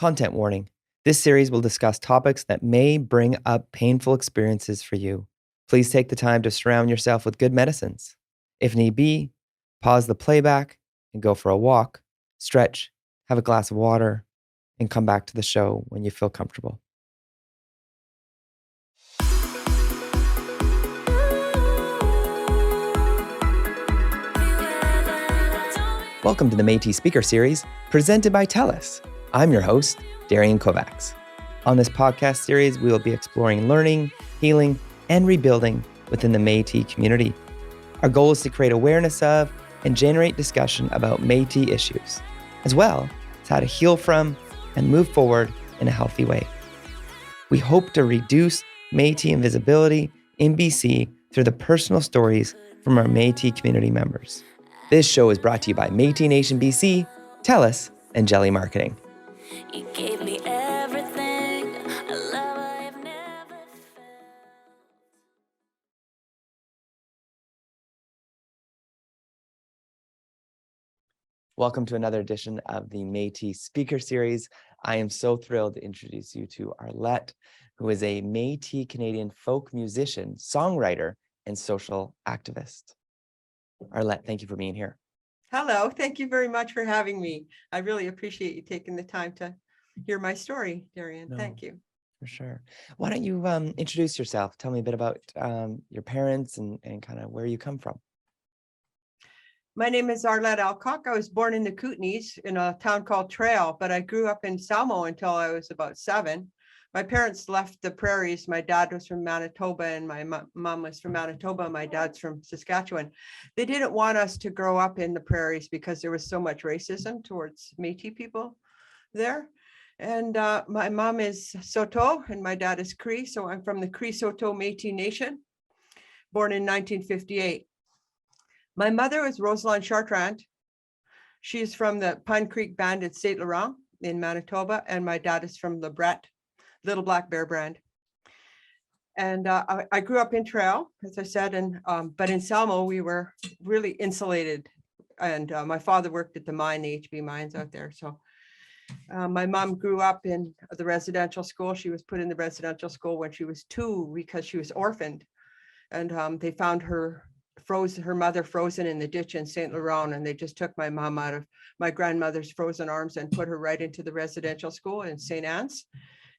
Content warning. This series will discuss topics that may bring up painful experiences for you. Please take the time to surround yourself with good medicines. If need be, pause the playback and go for a walk, stretch, have a glass of water, and come back to the show when you feel comfortable. Welcome to the Métis Speaker Series, presented by TELUS. I'm your host, Darian Kovacs. On this podcast series, we will be exploring learning, healing, and rebuilding within the Métis community. Our goal is to create awareness of and generate discussion about Métis issues, as well as how to heal from and move forward in a healthy way. We hope to reduce Métis invisibility in BC through the personal stories from our Métis community members. This show is brought to you by Métis Nation BC, TELUS, and Jelly Marketing. You gave me everything, a love I have never felt. Welcome to another edition of the Métis Speaker Series. I am so thrilled to introduce you to Arlette, who is a Métis Canadian folk musician, songwriter, and social activist. Arlette, thank you for being here. Hello, thank you very much for having me. I really appreciate you taking the time to hear my story, Darian. No. Thank you. For sure. Why don't you introduce yourself? Tell me a bit about your parents and kind of where you come from. My name is Arlette Alcock. I was born in the Kootenays in a town called Trail, but I grew up in Saulteaux until I was about 7. My parents left the prairies. My dad was from Manitoba and my mom was from Manitoba. My dad's from Saskatchewan. They didn't want us to grow up in the prairies because there was so much racism towards Métis people there. And my mom is Saulteaux and my dad is Cree. So I'm from the Cree Saulteaux Métis Nation, born in 1958. My mother was Rosalind Chartrand. She's from the Pine Creek band at St. Laurent in Manitoba. And my dad is from the Brett, Little Black Bear brand. And I grew up in Trail, as I said, and but in Saulteaux, we were really insulated. And my father worked at the mine, the HB mines out there. So my mom grew up in the residential school. She was put in the residential school when she was 2 because she was orphaned. And they found her mother frozen in the ditch in St. Laurent. And they just took my mom out of my grandmother's frozen arms and put her right into the residential school in St. Anne's.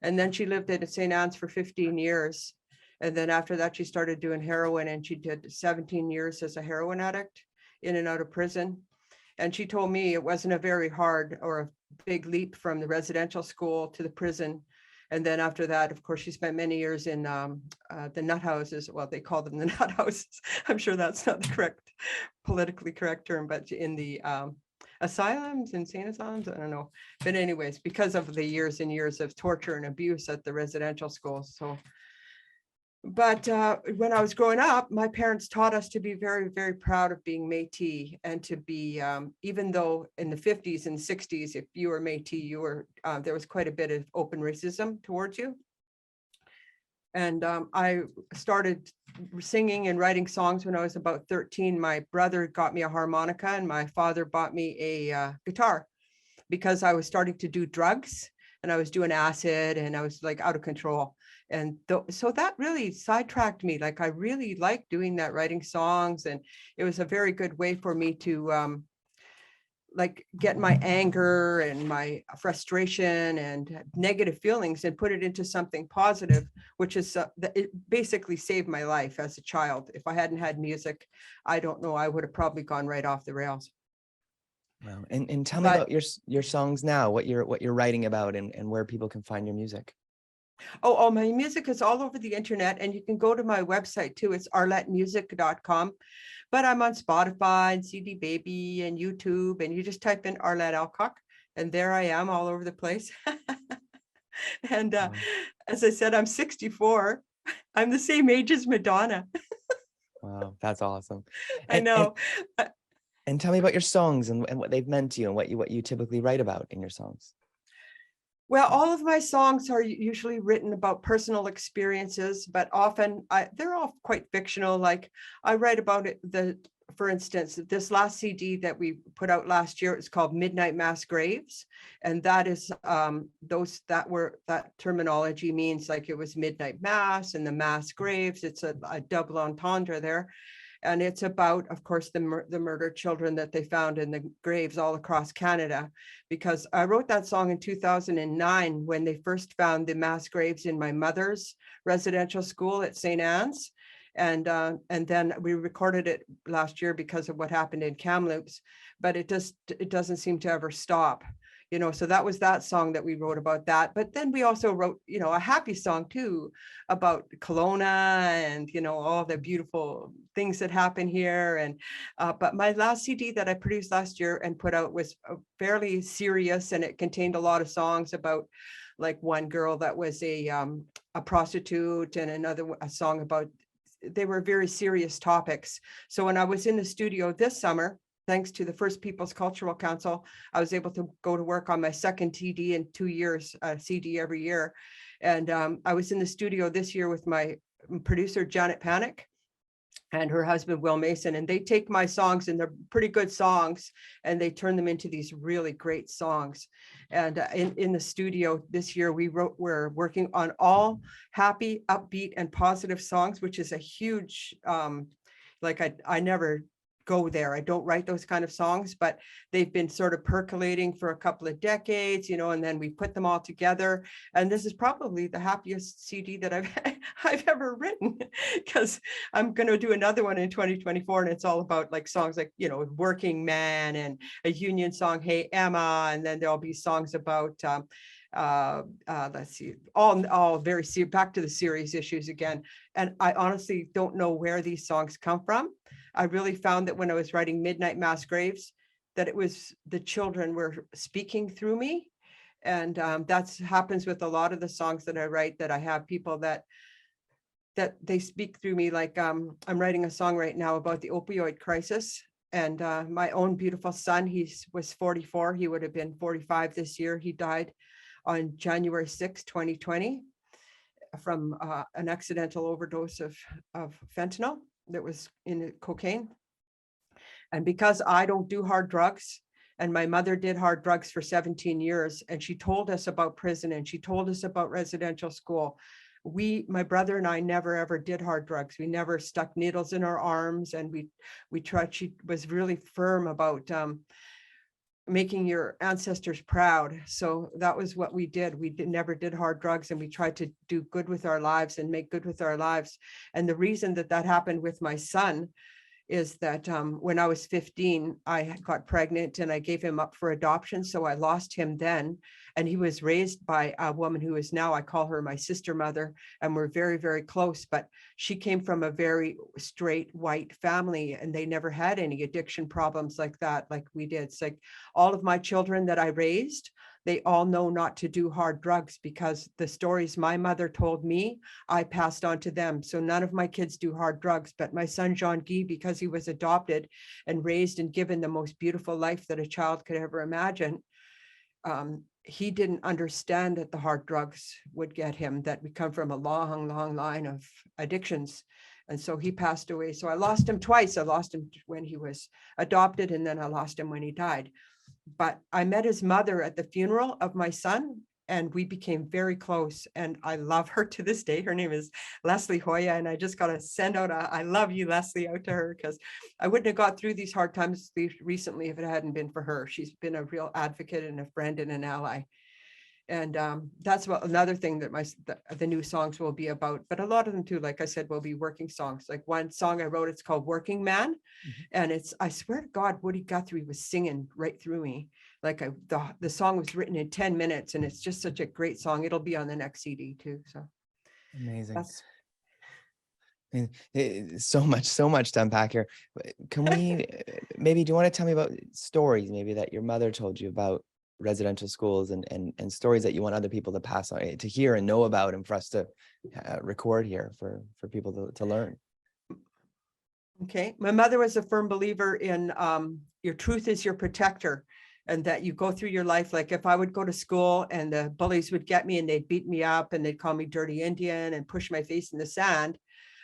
And then she lived at St. Anne's for 15 years. And then after that, she started doing heroin and she did 17 years as a heroin addict in and out of prison. And she told me it wasn't a very hard or a big leap from the residential school to the prison. And then after that, of course, she spent many years in the nut houses. Well, they call them the nut houses. I'm sure that's not the politically correct term, but in the asylums, insane asylums, I don't know. But anyways, because of the years and years of torture and abuse at the residential schools. But when I was growing up, my parents taught us to be very, very proud of being Métis and to be, even though in the 50s and 60s, if you were Métis, there was quite a bit of open racism towards you. And I started singing and writing songs when I was about 13. My brother got me a harmonica and my father bought me a guitar because I was starting to do drugs and I was doing acid and I was like out of control. And so that really sidetracked me. Like I really liked doing that, writing songs. And it was a very good way for me to like get my anger and my frustration and negative feelings and put it into something positive, which is it basically saved my life as a child. If I hadn't had music, I don't know, I would have probably gone right off the rails. Wow. And tell me about your songs now, what you're writing about and where people can find your music. Oh, my music is all over the internet and you can go to my website too. It's arlettemusic.com. But I'm on Spotify and CD Baby and YouTube, and you just type in Arlette Alcock, and there I am all over the place. And as I said, I'm 64. I'm the same age as Madonna. Wow, that's awesome. I know. And tell me about your songs and what they've meant to you and what you typically write about in your songs. Well, all of my songs are usually written about personal experiences, but often they're all quite fictional. Like I write about the for instance, this last CD that we put out last year, it's called Midnight Mass Graves. And that is that terminology means like it was midnight mass and the mass graves. It's a double entendre there. And it's about, of course, the murdered children that they found in the graves all across Canada. Because I wrote that song in 2009 when they first found the mass graves in my mother's residential school at St. Anne's. And then we recorded it last year because of what happened in Kamloops, but it doesn't seem to ever stop, you know. So that was that song that we wrote about that. But then we also wrote, you know, a happy song too about Kelowna and, you know, all the beautiful things that happen here. And but my last CD that I produced last year and put out was fairly serious, and it contained a lot of songs about, like, one girl that was a prostitute, and a song about, they were very serious topics. So when I was in the studio this summer, thanks to the First Peoples Cultural Council, I was able to go to work on my second CD in 2 years, CD every year. And I was in the studio this year with my producer, Janet Panic, and her husband, Will Mason, and they take my songs, and they're pretty good songs, and they turn them into these really great songs. And in the studio this year, we're working on all happy, upbeat, and positive songs, which is a huge, I never go there. I don't write those kind of songs, but they've been sort of percolating for a couple of decades, you know, and then we put them all together. And this is probably the happiest CD that I've ever written, because I'm going to do another one in 2024. And it's all about, like, songs like, you know, Working Man, and a union song, Hey Emma. And then there'll be songs about, let's see, all very back to the serious issues again. And I honestly don't know where these songs come from. I really found that when I was writing Midnight Mass Graves, that it was the children were speaking through me. And that happens with a lot of the songs that I write, that I have people that they speak through me. Like I'm writing a song right now about the opioid crisis. And my own beautiful son, he was 44. He would have been 45 this year. He died on January 6, 2020, from an accidental overdose of fentanyl that was in cocaine. And because I don't do hard drugs, and my mother did hard drugs for 17 years, and she told us about prison, and she told us about residential school. My brother and I never ever did hard drugs. We never stuck needles in our arms, and we tried. She was really firm about making your ancestors proud. So that was what we did. We never did hard drugs, and we tried to do good with our lives and make good with our lives. And the reason that happened with my son is that when I was 15, I got pregnant and I gave him up for adoption. So I lost him then. And he was raised by a woman who is now, I call her my sister mother, and we're very, very close. But she came from a very straight white family, and they never had any addiction problems like that, like we did. It's like all of my children that I raised, they all know not to do hard drugs, because the stories my mother told me, I passed on to them. So none of my kids do hard drugs, but my son, Jean Guy, because he was adopted and raised and given the most beautiful life that a child could ever imagine, he didn't understand that the hard drugs would get him, that we come from a long, long line of addictions. And so he passed away. So I lost him twice. I lost him when he was adopted, and then I lost him when he died. But I met his mother at the funeral of my son, and we became very close, and I love her to this day. Her name is Leslie Hoya, and I just got to send out I love you, Leslie, out to her, because I wouldn't have got through these hard times recently if it hadn't been for her. She's been a real advocate and a friend and an ally. And that's another thing that the new songs will be about. But a lot of them too, like I said, will be working songs. Like one song I wrote, it's called Working Man. Mm-hmm. And I swear to God, Woody Guthrie was singing right through me. Like the song was written in 10 minutes, and it's just such a great song. It'll be on the next CD too. So amazing. So much to unpack here. Can we maybe, do you want to tell me about stories maybe that your mother told you about residential schools, and stories that you want other people to pass on, to hear and know about, and for us to record here for people to learn? Okay. My mother was a firm believer in your truth is your protector, and that you go through your life. Like if I would go to school and the bullies would get me and they'd beat me up and they'd call me dirty Indian and push my face in the sand,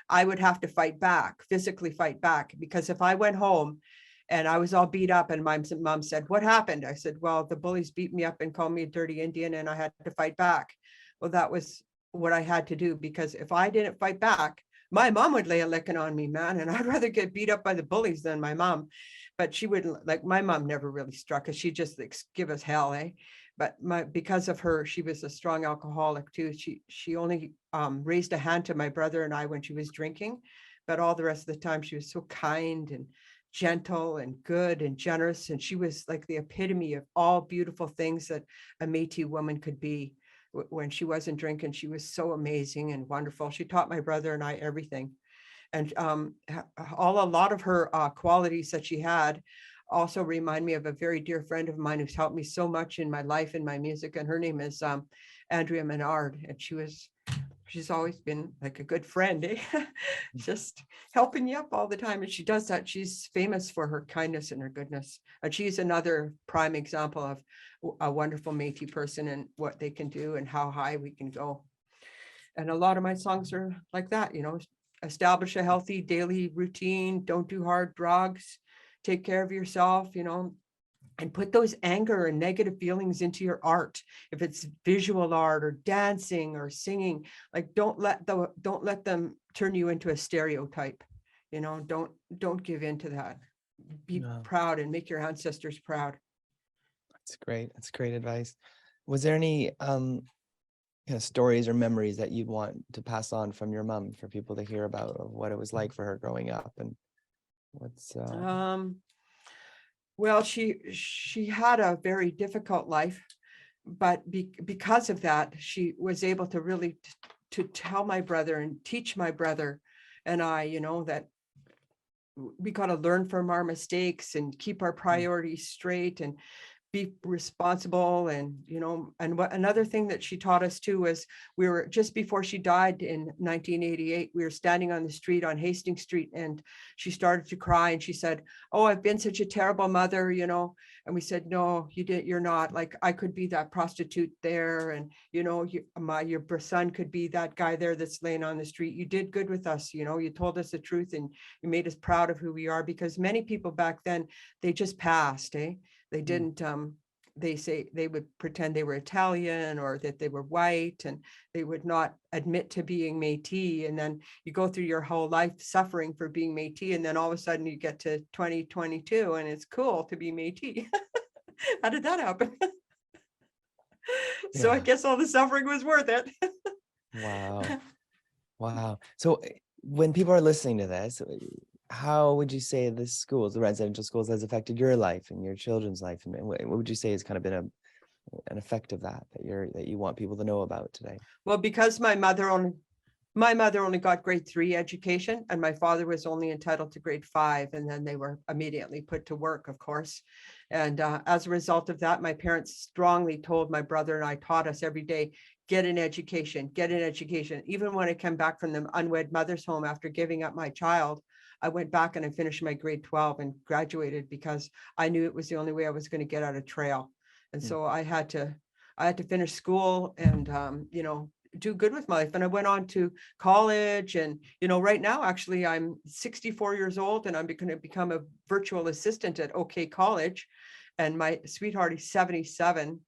I would have to fight back, physically fight back, because if I went home and I was all beat up and my mom said, "What happened?" I said, "Well, the bullies beat me up and called me a dirty Indian and I had to fight back." Well, that was what I had to do, because if I didn't fight back, my mom would lay a licking on me, man. And I'd rather get beat up by the bullies than my mom. But she wouldn't, like, my mom never really struck us. She just like, give us hell, eh? But because of her, she was a strong alcoholic too. She only raised a hand to my brother and I when she was drinking, but all the rest of the time she was so kind and gentle and good and generous. And she was like the epitome of all beautiful things that a Métis woman could be. When she wasn't drinking, she was so amazing and wonderful. She taught my brother and I everything. And a lot of her qualities that she had also remind me of a very dear friend of mine who's helped me so much in my life and my music. And her name is Andrea Menard. And she's always been like a good friend, eh? Just helping you up all the time. And she does that. She's famous for her kindness and her goodness. And she's another prime example of a wonderful Métis person and what they can do and how high we can go. And a lot of my songs are like that, you know, establish a healthy daily routine, don't do hard drugs, take care of yourself, you know, and put those anger and negative feelings into your art. If it's visual art or dancing or singing, like don't let them turn you into a stereotype. You know, don't give in to that. Be proud and make your ancestors proud. That's great. That's great advice. Was there any stories or memories that you'd want to pass on from your mom for people to hear about, of what it was like for her growing up? And what's well, she had a very difficult life, but because of that, she was able to really to tell my brother and teach my brother and I, you know, that we got to learn from our mistakes and keep our priorities straight and be responsible. And, you know, and another thing that she taught us too was, we were just before she died in 1988, we were standing on the street on Hastings Street, and she started to cry and she said, "Oh, I've been such a terrible mother," you know. And we said, "No, you're not. Like, I could be that prostitute there, and you know, your son could be that guy there that's laying on the street. You did good with us, you know, you told us the truth and you made us proud of who we are." Because many people back then, they just passed, eh? They didn't, they would pretend they were Italian or that they were white, and they would not admit to being Métis. And then you go through your whole life suffering for being Métis, and then all of a sudden you get to 2022 and it's cool to be Métis. How did that happen? So I guess all the suffering was worth it. Wow. Wow. So when people are listening to this, how would you say the schools, the residential schools, has affected your life and your children's life? And what would you say has kind of been an effect of that you want people to know about today? Well, because my mother only got grade 3 education, and my father was only entitled to grade 5, and then they were immediately put to work, of course. And as a result of that, my parents strongly told my brother and I, taught us every day, get an education, get an education. Even when I came back from the unwed mother's home after giving up my child, I went back and I finished my grade 12 and graduated, because I knew it was the only way I was going to get out of trail. And so I had to finish school and, you know, do good with my life. And I went on to college, and, you know, right now, actually, I'm 64 years old and I'm going to become a virtual assistant at OK College. And my sweetheart, he's 77.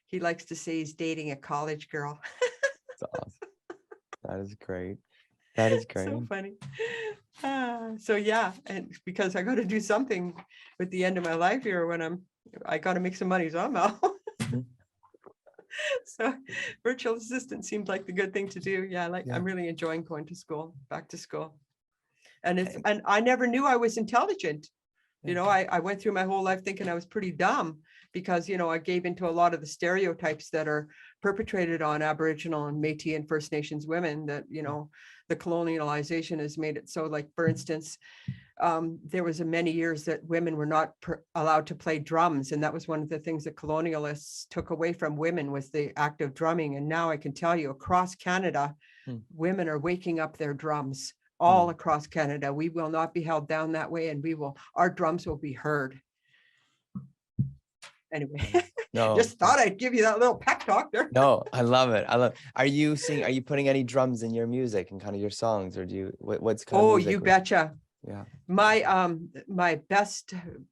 He likes to say he's dating a college girl. That's awesome. That is great. That is great. So funny. So yeah, and because I got to do something with the end of my life here, when I got to make some money somehow. So virtual assistant seemed like the good thing to do. Yeah, I'm really enjoying going to school, back to school. And I never knew I was intelligent. You know, I went through my whole life thinking I was pretty dumb, because, you know, I gave into a lot of the stereotypes that are perpetrated on Aboriginal and Métis and First Nations women, that, you know, the colonialization has made it so, like, for instance, there was many years that women were not allowed to play drums. And that was one of the things that colonialists took away from women, was the act of drumming. And now I can tell you, across Canada, women are waking up their drums. All across Canada, we will not be held down that way, and our drums will be heard. Anyway, No, just thought I'd give you that little pep talk there. no, I love it. I love. Are you putting any drums in your music and kind of your songs, or do you? What's kind of Oh, music? you betcha. Yeah. My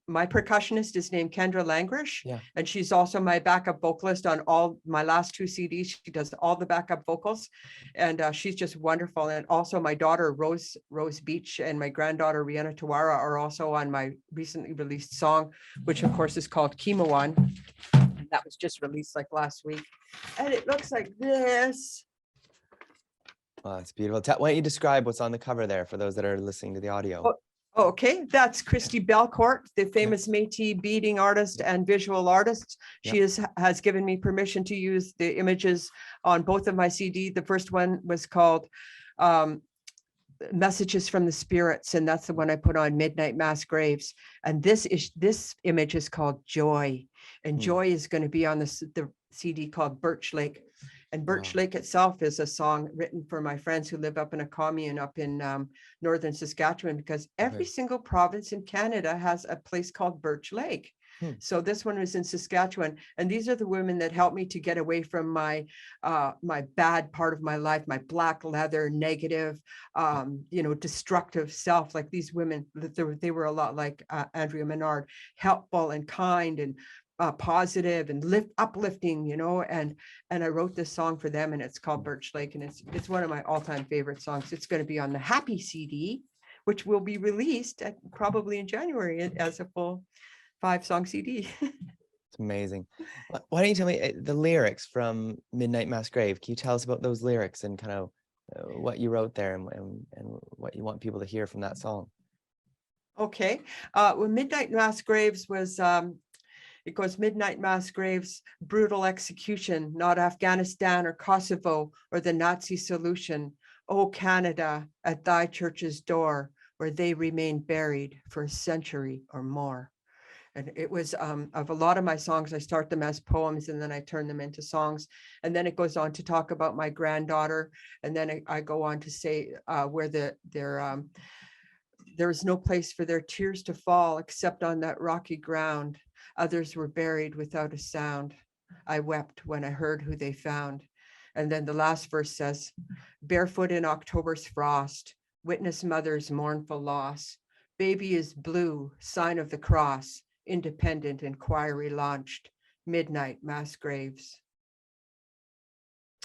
percussionist is named Kendra Langrish, Yeah. and she's also my backup vocalist on all my last 2 CDs. She does all the backup vocals, and she's just wonderful. And also my daughter Rose Beach and my granddaughter Rihanna Tawara are also on my recently released song, which of course is called Kimawan. And that was just released like last week, and it looks like this. Oh, that's beautiful. Why don't you describe what's on the cover there for those that are listening to the audio? Okay, that's Christy Belcourt, the famous Métis beading artist and visual artist. She has given me permission to use the images on both of my CD. The first one was called Messages from the Spirits, and that's the one I put on Midnight Mass Graves. And this image is called Joy, and Joy is going to be on the CD called Birch Lake. And Birch Lake itself is a song written for my friends who live up in a commune up in northern Saskatchewan, because every single province in Canada has a place called Birch Lake. So this one was in Saskatchewan, and these are the women that helped me to get away from my bad part of my life, my black leather, negative, destructive self. Like these women, they were a lot like Andrea Menard, helpful and kind and positive and uplifting, and I wrote this song for them, and it's called Birch Lake, and it's one of my all-time favorite songs. It's going to be on the Happy CD, which will be released probably in January as a full 5-song CD. It's amazing. Why don't you tell me the lyrics from Midnight Mass Grave? Can you tell us about those lyrics and kind of what you wrote there and what you want people to hear from that song? Okay. Well, Midnight Mass Graves was it goes, Midnight Mass Graves, brutal execution, not Afghanistan or Kosovo or the Nazi solution. Oh, Canada, at thy church's door, where they remain buried for a century or more. And it was of a lot of my songs, I start them as poems and then I turn them into songs. And then it goes on to talk about my granddaughter. And then I go on to say where there is no place for their tears to fall except on that rocky ground. Others were buried without a sound. I wept when I heard who they found. And then the last verse says, barefoot in October's frost, witness mother's mournful loss. Baby is blue, sign of the cross, independent inquiry launched, midnight mass graves.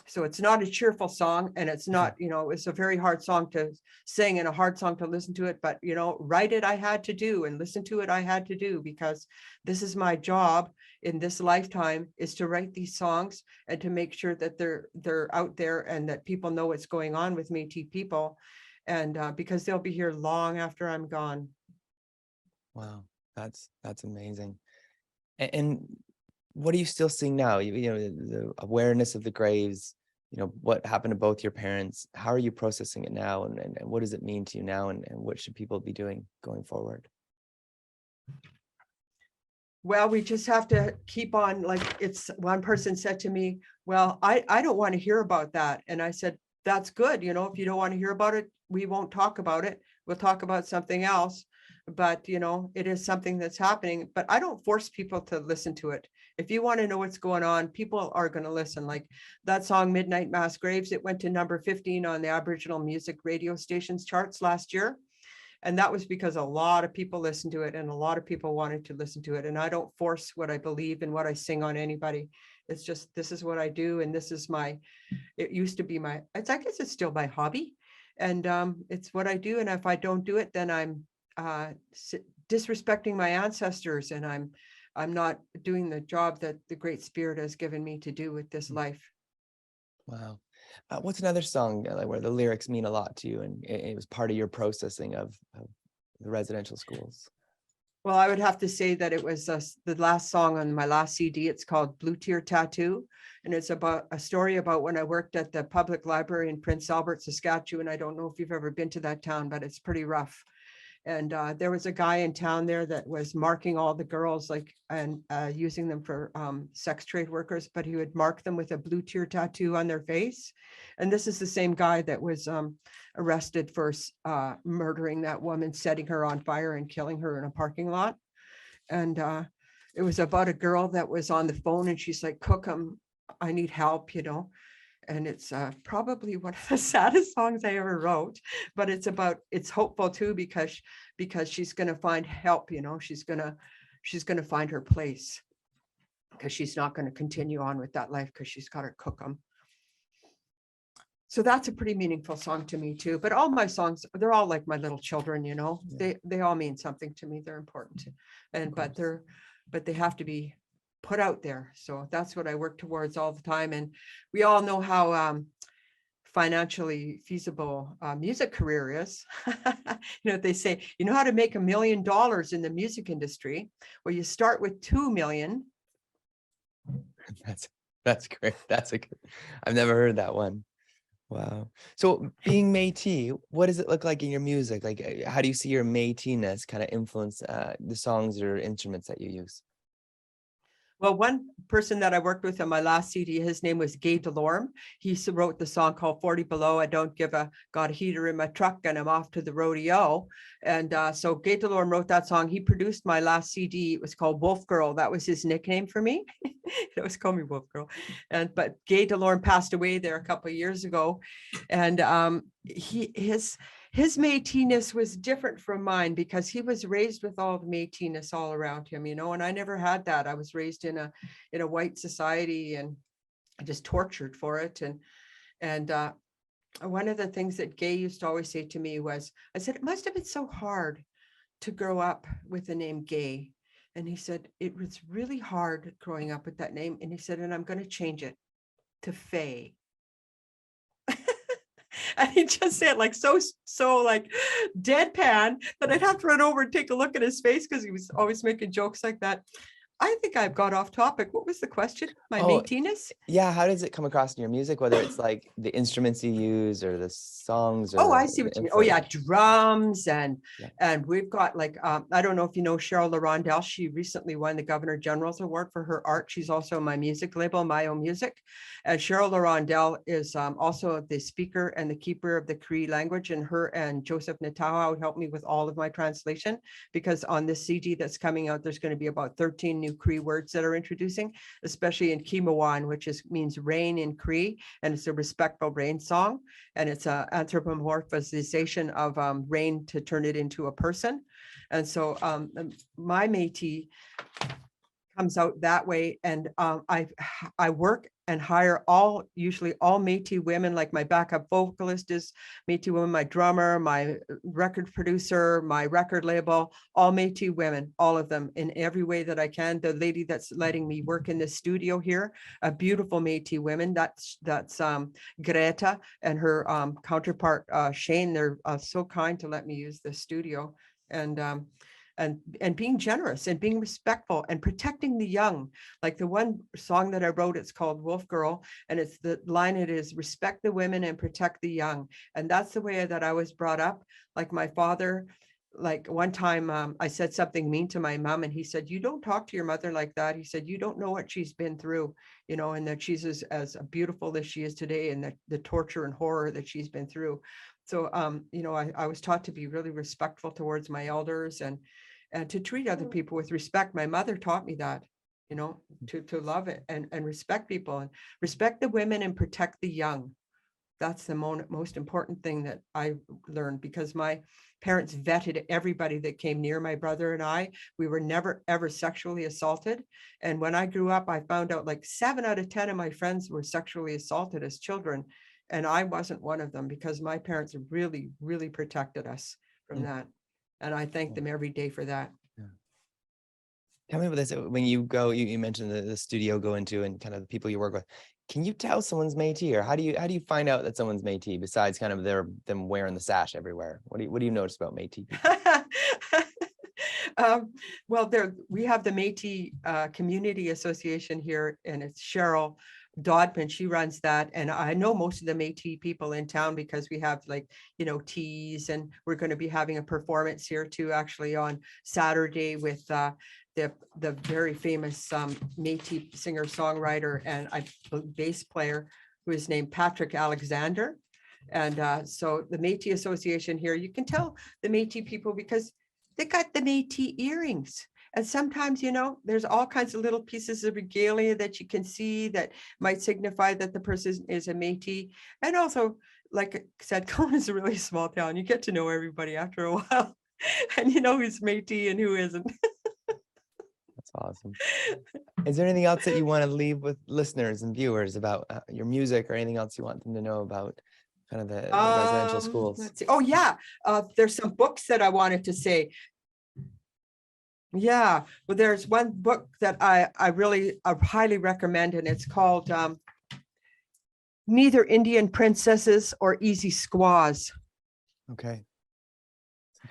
So it's not a cheerful song, and it's not, it's a very hard song to sing and a hard song to listen to it, but, write it I had to do and listen to it I had to do, because this is my job in this lifetime, is to write these songs and to make sure that they're out there and that people know what's going on with Métis people, and because they'll be here long after I'm gone. Wow, that's amazing. And what are you still seeing now? The awareness of the graves, what happened to both your parents. How are you processing it now, and what does it mean to you now, and what should people be doing going forward? Well, we just have to keep on, it's one person said to me, well, I don't want to hear about that. And I said, that's good. If you don't want to hear about it, we won't talk about it. We'll talk about something else. But, it is something that's happening, but I don't force people to listen to it. If you want to know what's going on, people are going to listen. Like that song, Midnight Mass Graves, it went to number 15 on the Aboriginal music radio stations charts last year. And that was because a lot of people listened to it and a lot of people wanted to listen to it. And I don't force what I believe and what I sing on anybody. It's just, this is what I do. And this is it used to be I guess it's still my hobby. And it's what I do. And if I don't do it, then I'm disrespecting my ancestors, and I'm not doing the job that the Great Spirit has given me to do with this life. Wow. What's another song where the lyrics mean a lot to you, and it was part of your processing of the residential schools? Well, I would have to say that it was the last song on my last CD. It's called Blue Tear Tattoo, and it's about a story about when I worked at the public library in Prince Albert, Saskatchewan. I don't know if you've ever been to that town, but it's pretty rough. And there was a guy in town there that was marking all the girls, and using them for sex trade workers, but he would mark them with a blue tear tattoo on their face. And this is the same guy that was arrested for murdering that woman, setting her on fire and killing her in a parking lot. And it was about a girl that was on the phone and she's like, cook 'em, I need help, you know. And it's probably one of the saddest songs I ever wrote, but it's hopeful too, because she's going to find help, you know, she's going to find her place, because she's not going to continue on with that life, because she's got to cook them. So that's a pretty meaningful song to me too. But all my songs, they're all like my little children, you know. Yeah. They all mean something to me. They're important, and but they have to be put out there. So that's what I work towards all the time. And we all know how financially feasible music career is. You know, they say, you know how to make $1 million in the music industry? Well, you start with 2 million. That's great. I've never heard that one. Wow. So being Métis, what does it look like in your music? Like, how do you see your Métis-ness kind of influence the songs or instruments that you use? Well, one person that I worked with on my last CD, his name was Gay Delorme. He wrote the song called 40 Below. I don't give a, got a heater in my truck and I'm off to the rodeo. And so Gay Delorme wrote that song. He produced my last CD. It was called Wolf Girl. That was his nickname for me. It was called me Wolf Girl. But Gay Delorme passed away there a couple of years ago. And his Métis-ness was different from mine, because he was raised with all the Métis-ness all around him, you know, and I never had that. I was raised in a white society and just tortured for it. And one of the things that Gay used to always say to me was, I said, it must have been so hard to grow up with the name Gay. And he said, it was really hard growing up with that name. And he said, and I'm going to change it to Faye. And he just said like so like deadpan that I'd have to run over and take a look at his face, because he was always making jokes like that. I think I've got off topic. What was the question? My Métis-ness? Yeah, how does it come across in your music, whether it's like the instruments you use or the songs? Or I see what you mean. Oh yeah, drums and we've got like I don't know if you know Cheryl LaRondelle. She recently won the Governor General's Award for her art. She's also on my music label, My Own Music. And Cheryl LaRondelle is also the speaker and the keeper of the Cree language, and her and Joseph Natawa would help me with all of my translation, because on this CD that's coming out, there's going to be about 13 new Cree words that are introducing, especially in Kimawan, which means rain in Cree, and it's a respectful rain song, and it's an anthropomorphization of rain to turn it into a person. And so my Métis comes out that way, and I work and hire usually all Métis women. Like my backup vocalist is Métis woman, my drummer, my record producer, my record label, all Métis women, all of them, in every way that I can. The lady that's letting me work in the studio here, a beautiful Métis women, that's Greta and her counterpart Shane. They're so kind to let me use the studio, and being generous and being respectful and protecting the young. Like the one song that I wrote, it's called Wolf Girl, and it's the line, it is respect the women and protect the young. And that's the way that I was brought up. Like my father, like one time I said something mean to my mom, and he said, you don't talk to your mother like that. He said, you don't know what she's been through, you know, and that she's as beautiful as she is today, and the torture and horror that she's been through. So, you know, I was taught to be really respectful towards my elders, and to treat other people with respect. My mother taught me that, you know, to love it and respect people, and respect the women and protect the young. That's the most important thing that I learned, because my parents vetted everybody that came near my brother and I. We were never, ever sexually assaulted. And when I grew up, I found out like 7 out of 10 of my friends were sexually assaulted as children. And I wasn't one of them, because my parents really, really protected us from that. And I thank them every day for that. Yeah. Tell me about this. When you go, you mentioned the studio go into and kind of the people you work with. Can you tell someone's Métis, or how do you find out that someone's Métis besides kind of them wearing the sash everywhere? What do you notice about Métis? Well, we have the Métis Community Association here, and it's Cheryl Dodman, she runs that. And I know most of the Métis people in town, because we have, like, you know, teas, and we're going to be having a performance here too, actually on Saturday, with the very famous Métis singer songwriter and bass player who is named Patrick Alexander. And so the Métis Association here, you can tell the Métis people because they got the Métis earrings. And sometimes, there's all kinds of little pieces of regalia that you can see that might signify that the person is a Métis. And also, like I said, Kelowna is a really small town. You get to know everybody after a while. And you know who's Métis and who isn't. That's awesome. Is there anything else that you want to leave with listeners and viewers about your music, or anything else you want them to know about kind of the residential schools? Let's see. Oh, yeah. There's some books that I wanted to say. Yeah, well, there's one book that I highly recommend, and it's called Neither Indian Princesses or Easy Squaws. Okay.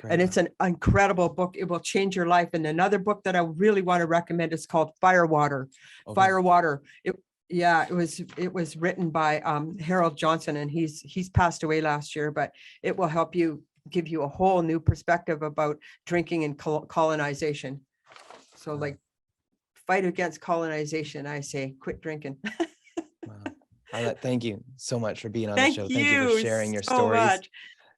And it's an incredible book. It will change your life. And another book that I really want to recommend is called Firewater. Okay. Firewater. It was written by Harold Johnson, and he's passed away last year, but it will help you, give you a whole new perspective about drinking and colonization. So like, fight against colonization. I say, quit drinking. Wow. Arlette, thank you so much for being on the show. Thank you for sharing your so stories. Much.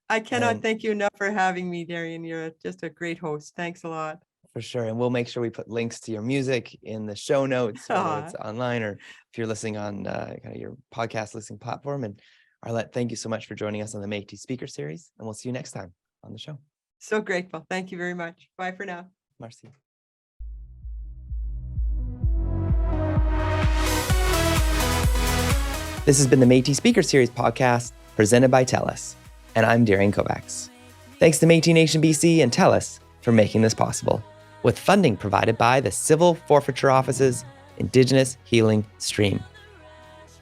I cannot thank you enough for having me, Darian. You're just a great host. Thanks a lot. For sure. And we'll make sure we put links to your music in the show notes, whether it's online or if you're listening on kind of your podcast listening platform. And Arlette, thank you so much for joining us on the Métis Speaker Series. And we'll see you next time on the show. So grateful. Thank you very much. Bye for now. Merci. This has been the Métis Speaker Series podcast presented by TELUS. And I'm Darian Kovacs. Thanks to Métis Nation BC and TELUS for making this possible, with funding provided by the Civil Forfeiture Office's Indigenous Healing Stream.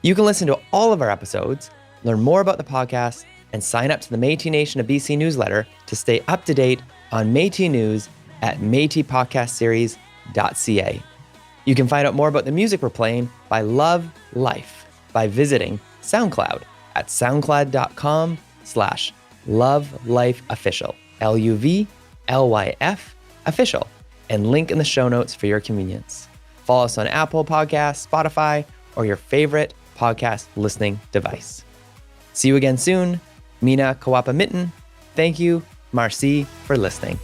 You can listen to all of our episodes, learn more about the podcast, and sign up to the Métis Nation of BC newsletter to stay up to date on Métis news at métispodcastseries.ca. You can find out more about the music we're playing by Love Life by visiting SoundCloud at soundcloud.com/lovelifeofficial, LUVLYF official, and link in the show notes for your convenience. Follow us on Apple Podcasts, Spotify, or your favorite podcast listening device. See you again soon. Mina Kawapa Mitten. Thank you. Marcy for listening.